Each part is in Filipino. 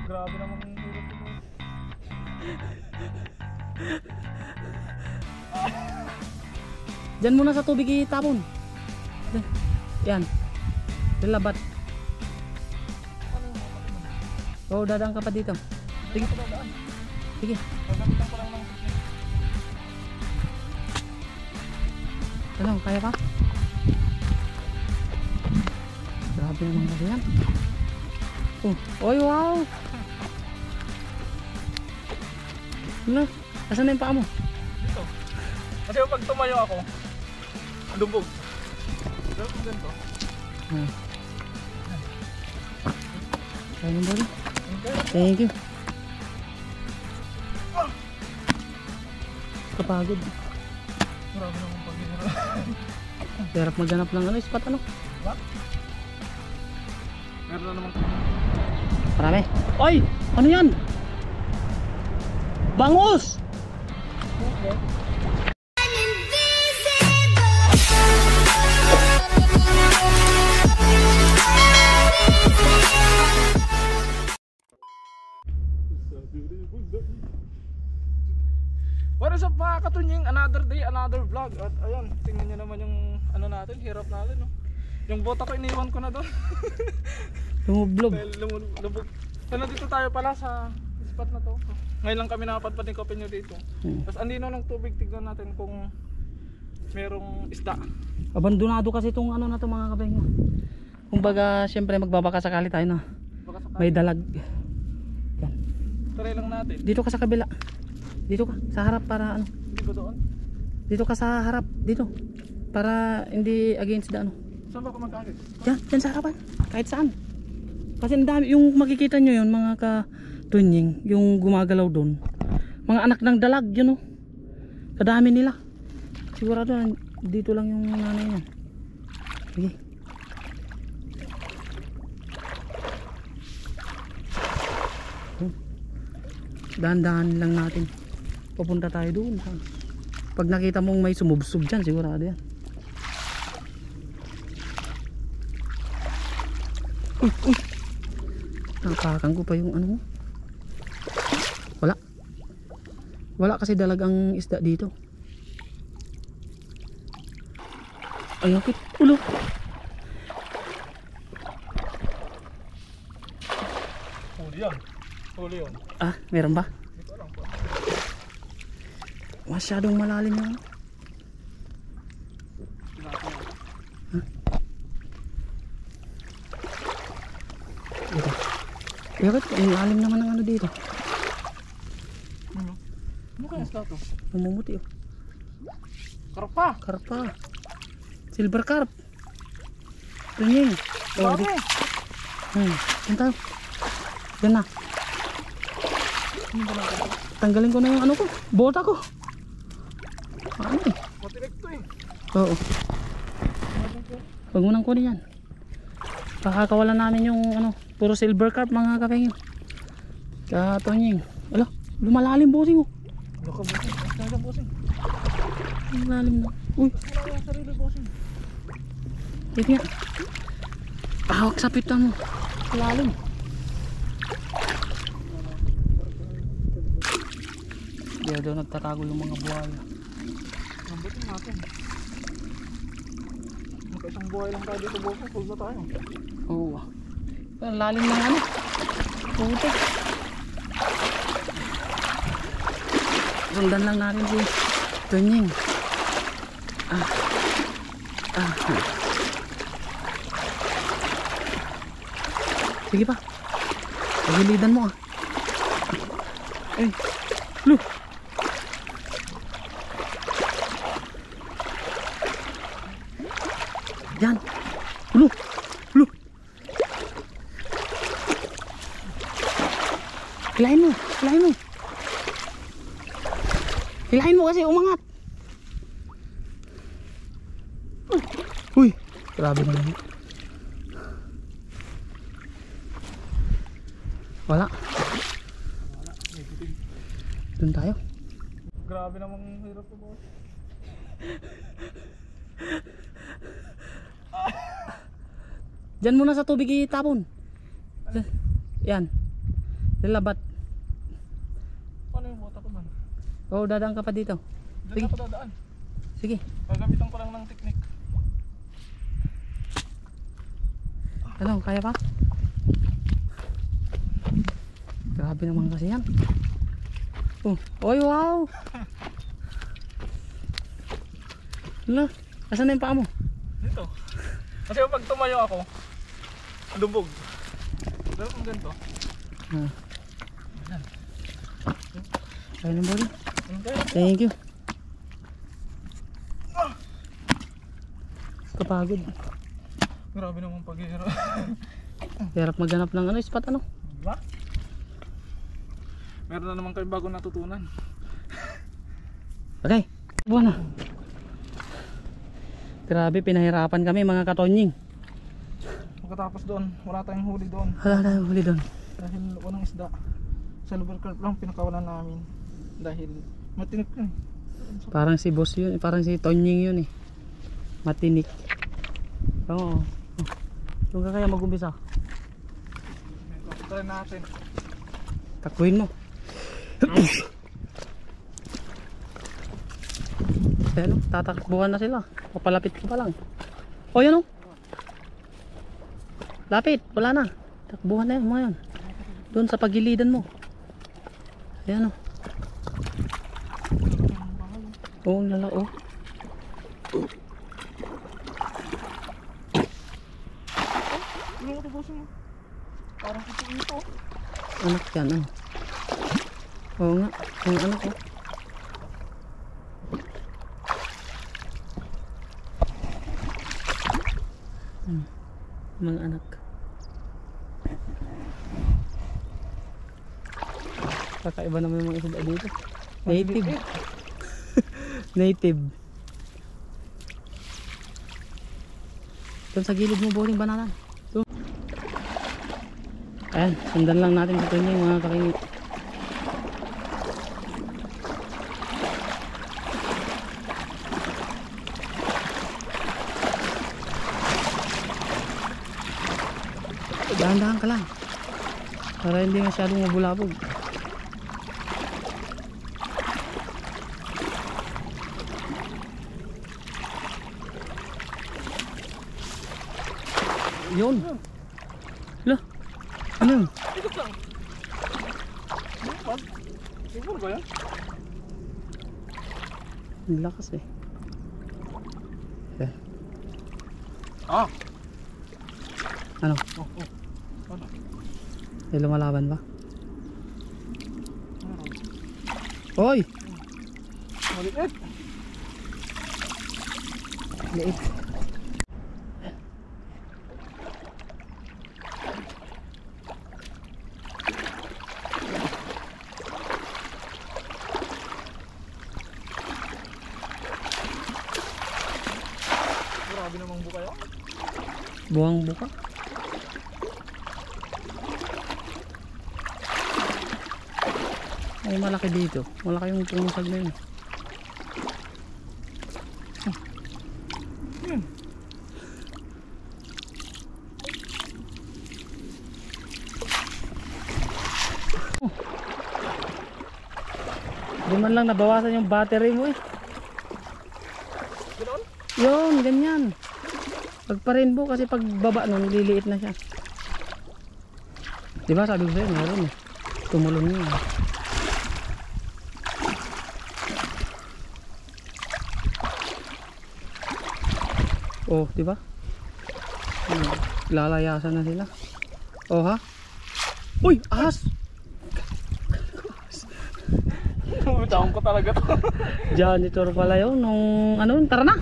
Grabe namang hirap ito. Diyan muna sa tubig itapon. Yan. Labat. Oo, dadaan ka pa dito. Sige. Sige. Gagamitan ko lang ng Ano, kaya pa? Grabe naman kasi yan. Oy, wow! Ano? Asan na yung paa mo? dito. Kasi pag tumayo ako, lubog. Pero kung ganito. Kaya mo ba? Thank you. Kapagod. Marami naman pag-inara. Hirap maghanap ng ano, spot ano? What? Meron na naman. Marami. Oy! Ano yan? Bangus! What is up mga katunying? Another day, another vlog. At ayun, tingnan nyo naman yung ano natin, hirap natin, no? Yung bota ko iniwan ko na doon. Lumublob. Lubog. So nandito tayo pala sa spot na to. Ngayon lang kami nakapadpad ni Kopin nyo dito. Tapos andino ng tubig, tignan natin kung merong isda. Abandonado kasi itong ano na to mga kabeng. Kumbaga, siyempre magbabaka sakali tayo na. Baka sakali. May dalag. Yan. Try lang natin. Dito ka sa kabila. Dito ka sa harap para ano? Hindi ba doon? Dito ka sa harap, dito. Para hindi against the ano. Saan ba kumakalit? Yan sa harapan. Kahit saan. Kasi ang dami, yung makikita nyo yun mga ka-tunying, yung gumagalaw doon. Mga anak ng dalag, yun o. Kadami nila. Sigurado dito lang yung nanay niya. Sige. Dahan-dahan lang natin. Papunta tayo doon. Pag nakita mong may sumubsob dyan, sigurado yan. Uy! Napakan ko pa yung ano mo. Wala kasi dalagang isda dito. Ay, akit. Ulo! Huli yan. Huli yun. Ah, meron ba? Dito lang po. Masyadong malalim yun. Dito. Kaya ba't ang lalim naman ng ano dito? Ano kaya isda to? Namumuti oh. Karpa! Karpa. Silver carp. Tunying. Dami! Yan tayo. Yan na. Tanggalin ko na yung ano ko. Bota ko. Ano eh. Matinik to eh. Oo. Huwag mo nang kunin yan. Pakakawalan namin yung ano. Puro silver carp mga kapengin. Katonying. Ala, lumalalim bossing oh. Laka bossing. Laka bossing. Lumalalim na. Uy. Wala yung sarili bossing. Wait nga. Pahawak sa pita mo. Lalim. Diyan daw nagtatago yung mga buhaya. Lambutin natin. Magkaisang buhay lang tayo dito bossing. Full na tayo. Oo. Ang lalim ng ano. Putik. Sundan lang natin si Tunying. Sige pa. Pagilidan mo ah. Ay. Lu. Yan. Lu. Lu. Hilahin mo. Hilahin mo. Hilahin mo kasi umangat. Uy. Grabe naman. Wala. Doon tayo. Grabe namang hirap to boss. Diyan muna sa tubig itapon. Yan. Nilabat. Ano yung bota ko man? Oo, dadaan ka pa dito. Diyan ako dadaan. Sige. Gagamitan ko lang ng technique. Ano, kaya pa? Grabe naman kasi yan. Oh, oy, wow! Hala, asan na yung paa mo? Dito. Kasi pag tumayo ako, lubog. Pero kung ganito, Ah. Kaya na boy. okay. Thank you. Kapagod. Grabe naman paghihirap. Hirap maghanap ng ano, spot ano. Diba? Meron na naman kayong bago natutunan. Okay, buwan na. Grabe, pinahirapan kami mga katonying. Pagkatapos doon, wala tayong huli doon. Hala na huli doon. Dahil walang isda. Sa lubercurve lang pinakawalan namin. Dahil matinik yun. Parang si boss yun, parang si Tonying yun eh. Matinik. Oo. Doon ka kaya mag-umpisa. Ito, try natin. Takbuhin mo. Ayan o, tatakbuhan na sila. Papalapit ka pa lang. O yan o. Lapit, wala na. Takbuhan na yan, mga yan. Doon sa pagilidan mo. Ayan o. Oo, lala o. Ano mo tubusin mo? Parang ito. Anak yan, ano. Oo nga, yung anak o. Mga anak. Kakaiba naman yung mga isda dito. Native. Native. Doon sa gilid mo, boring banana. Doon. Ayan, sundan lang natin dito niya yung mga kakingit. Dahan-dahan ka lang para hindi masyadong mabulabog. Yun. Lah. Ano yun? Ikot lang. Siguro ba yan? Ang lakas eh. Yeah. Ah! Ano? Oh. Ano? May lumalaban ba? Hoy! Maliit! Liit. Grabe namang buka yun. Buwang buka. Ay, malaki dito. Malaki yung tumusag na yun. Di man lang nabawasan yung battery mo eh. Ganoon? Yun, ganyan. Pag pa-rainbow kasi pag baba nun, liliit na siya. Diba sabi ko sa'yo, meron eh. Tumulong yun. Oh, diba? Lalayasan na sila. Oh ha? Uy, ahas! Taong ko talaga to. Janitor pala yun nung ano, tara na.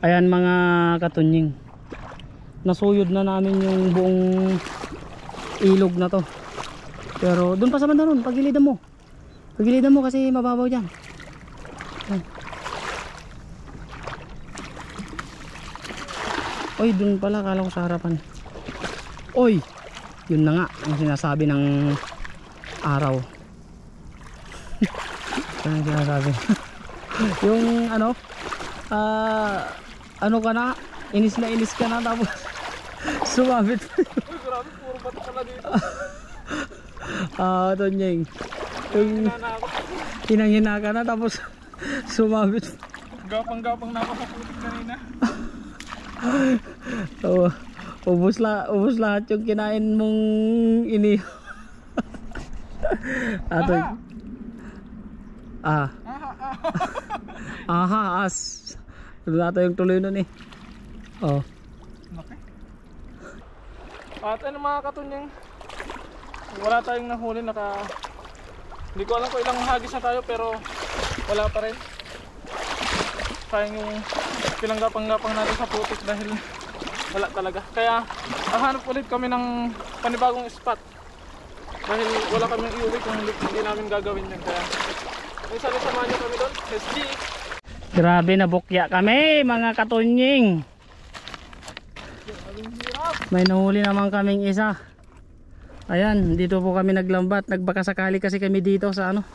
Ayan mga katunying, nasuyod na namin yung buong ilog na to. Pero doon pa sa banda nun, pagilidan mo kasi mababaw dyan. Ayan. Oy, doon pala, kala ko sa harapan. Oy, yun na nga ang sinasabi ng araw. Ano yung sinasabi? Yung ano, ano ka na, inis ka na tapos sumabit. Uy, grabe, puro bato pala dito. Tonyeng. Yung Hinana ako. hinang-hina ka na tapos sumabit. Gapang-gapang na ako sa putik kanina. Oh, ubos lahat yung kinain mong ini. Aha! Ah. Aha, as. Wala tayong tuloy nun eh. Oh. Okay. At ano mga katunyeng, wala tayong nahuli, hindi ko alam kung ilang hagis na tayo pero wala pa rin. Sayang yung pinanggapang-gapang natin sa putik dahil wala talaga. Kaya hahanap ulit kami ng panibagong spot dahil wala kaming iuwi kung hindi namin gagawin yan. Kaya kung samahan nyo kami doon, SG. Grabe na bukya kami mga katunying. May nahuli naman kaming isa. Ayan, dito po kami naglambat. Nagbakasakali kasi kami dito sa ano.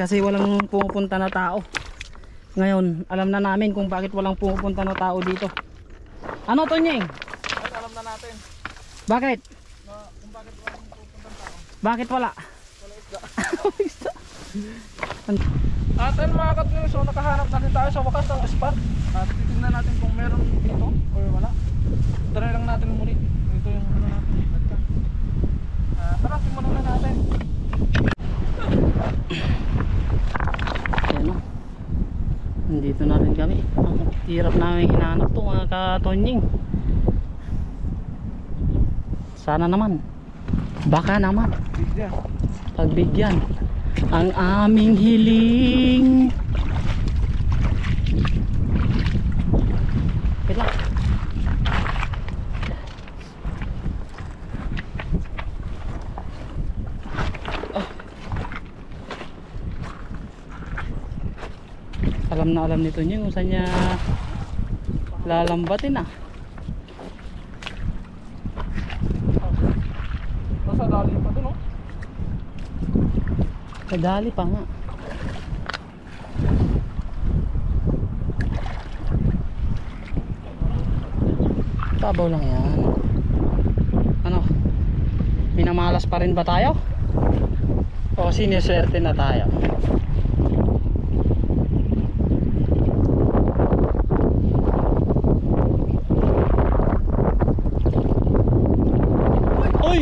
Kasi walang pumupunta na tao. Ngayon, alam na namin kung bakit walang pumupunta na tao dito. Ano Tonying? Ay, alam na natin Bakit? kung bakit walang pupunta ng tao. Bakit wala? Wala isda. At ano mga katunyeng, so nakahanap natin tayo sa wakas ng spot. At titignan natin kung meron dito or wala. Try lang natin muli. Ito yung ano natin. Tara, simulan na natin. Ayan o. Nandito na rin kami. Ang hirap namin hinahanap to mga katonying. Sana naman. Baka naman. Pagbigyan ang aming hiling. Wait lang. Alam na alam nito niya kung saan niya lalambatin ah. Nasa dali pa dun, oh. Kadali pa nga. Tabaw lang yan. Ano? Minamalas pa rin ba tayo? O siniswerte na tayo? Uy!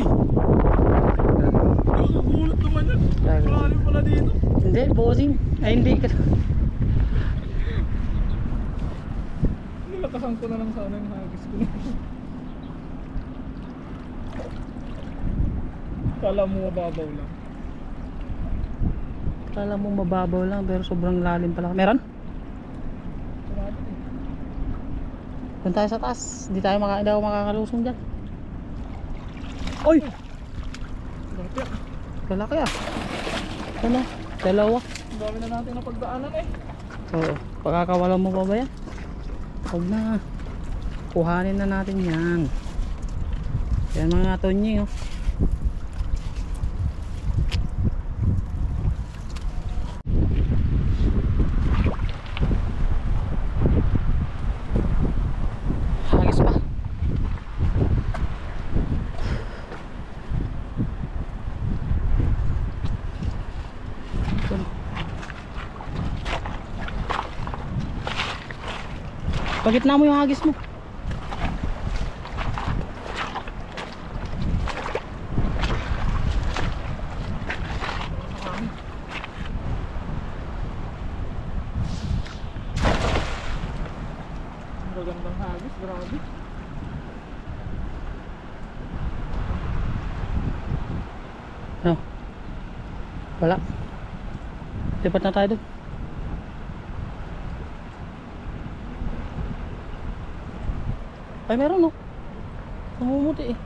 Gulat naman yan. Marami pala dito. Hindi, bossing. Ay hindi ka. Nilakasan ko na lang sana yung hagis ko. Kala mo mababaw lang. Kala mo mababaw lang pero sobrang lalim pala. Meron? Marami eh. Doon tayo sa taas. Hindi ako makakalusong dyan. Uy! Bakit? Lalaki ah. Ano? Dalawa. Ang dami na natin na pagdaanan eh. Oo. Pagkakawalan mo pa ba yan? Huwag na. Kuhanin na natin yan. Yan mga tonying oh. Hagis pa. Pagitna mo yung hagis mo. Magandang hagis, grabe. No. Wala. Lipat na tayo doon. Ay meron oh. Namumuti eh.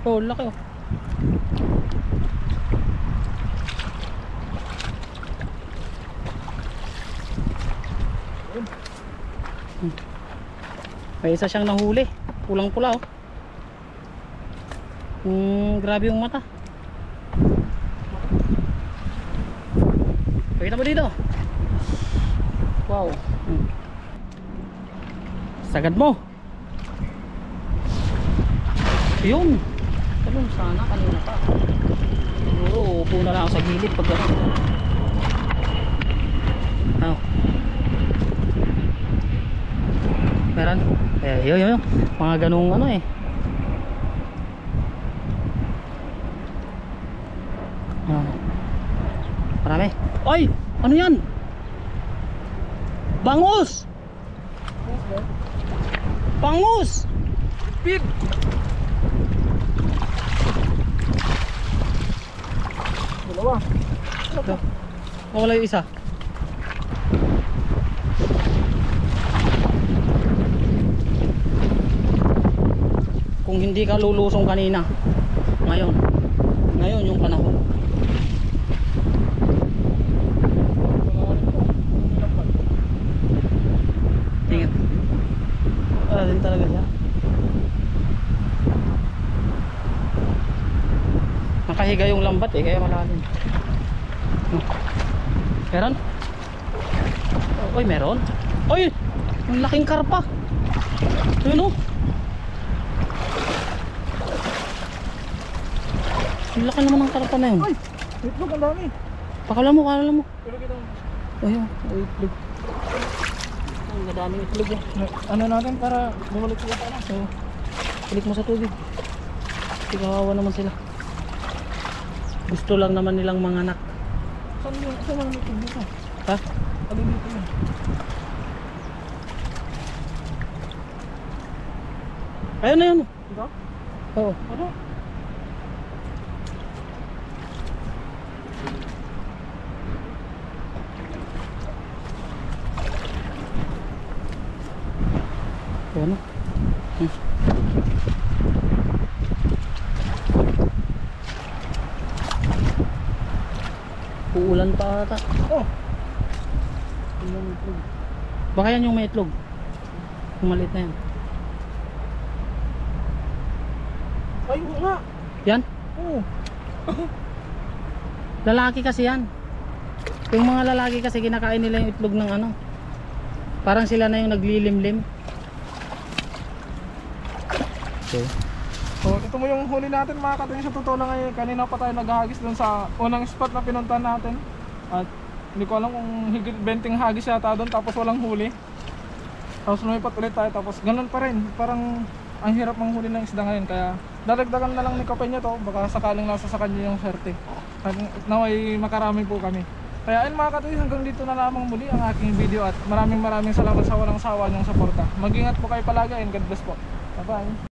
Oh, laki oh. May isa siyang nahuli. Pulang-pula oh. Grabe yung mata. Pakita mo dito. Wow. Sagad mo. Yun. Talong sana kanina pa. doon na lang ako sa gilid pag ano. Ano? Meron? Yun. Mga ganung ano eh. Marami. Oy! Ano yan? Bangus! Bangus! Pid! Dalawa. Ito. Wala yung isa. Kung hindi ka lulusong kanina, ngayon yung panahon. Tingnan. Wala din talaga siya. Nakahiga yung lambat eh, kaya malalim. Meron? Oy, meron. Oy! Ang laking karpa. Yun o. Ang laki naman ng karpa na yun. Ay! Itlog, ang dami. Pakala mo. Pero kita mo. Ayun, itlog. Ang daming itlog eh. Ano natin para bumalik sila pa na. So, balik mo sa tubig. Kawawa naman sila. Gusto lang naman nilang manganak. Saan yung itlog dito? Ha? Alin dito yun? Ayun na yun. Ito? Oo. Ano? Ayun na. Uulan pa ata. Oh! Baka yan yung may itlog. Yung maliit na yan. Ay, oo nga! Yan? Oo! Lalaki kasi yan. Yung mga lalaki kasi kinakain nila yung itlog ng ano. Parang sila na yung naglilimlim. Okay. So, ito mo yung huli natin mga katuloy. Sa totoo lang ngayon, kanina pa tayo naghahagis dun sa unang spot na pinuntahan natin. At hindi ko alam kung higit 20 hagis yata doon tapos walang huli. Tapos lumipat ulit tayo tapos ganun pa rin. Parang ang hirap manghuli ng isda ngayon. Kaya dadagdagan na lang ni Kapenya to. Baka sakaling nasa sa kanya yung swerte. Naway makarami po kami. Kaya ayun mga katuloy, hanggang dito na lamang muli ang aking video. At maraming salamat sa walang sawa niyong suporta. Mag-ingat po kayo palagi and God bless po. Bye bye.